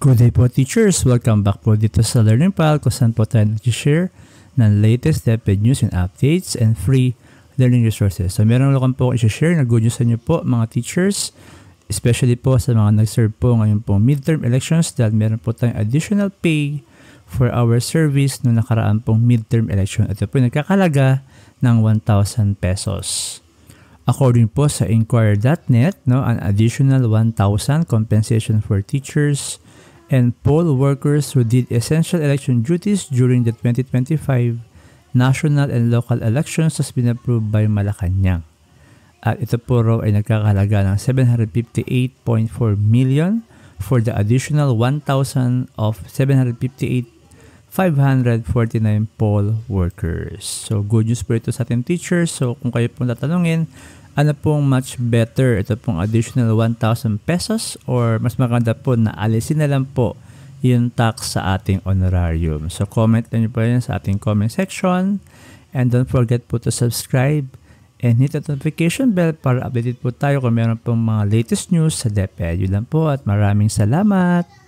Good day po teachers! Welcome back po dito sa Learning Pal kung saan po tayo nag-share ng latest DepEd news and updates and free learning resources. So meron lang po i-share na good news sa inyo po mga teachers, especially po sa mga nag-serve po ngayon po midterm elections dahil meron po tayong additional pay for our service noong nakaraan pong midterm election. Ito po nagkakalaga ng 1,000 pesos. According po sa Inquirer.net, an additional 1,000 compensation for teachers and poll workers who did essential election duties during the 2025 national and local elections has been approved by Malacanang. At ito po raw ay nagkakahalaga ng 758.4 million for the additional 1,000 of 758,549 poll workers. So good news po ito sa ating teachers. So kung kayo pong tatanungin, ano pong much better? Ito pong additional 1,000 pesos or mas maganda po na alisin na lang po yung tax sa ating honorarium. So comment lang nyo po yan sa ating comment section. And don't forget po to subscribe and hit the notification bell para updated po tayo kung meron pong mga latest news sa DepEd. Yun lang po at maraming salamat!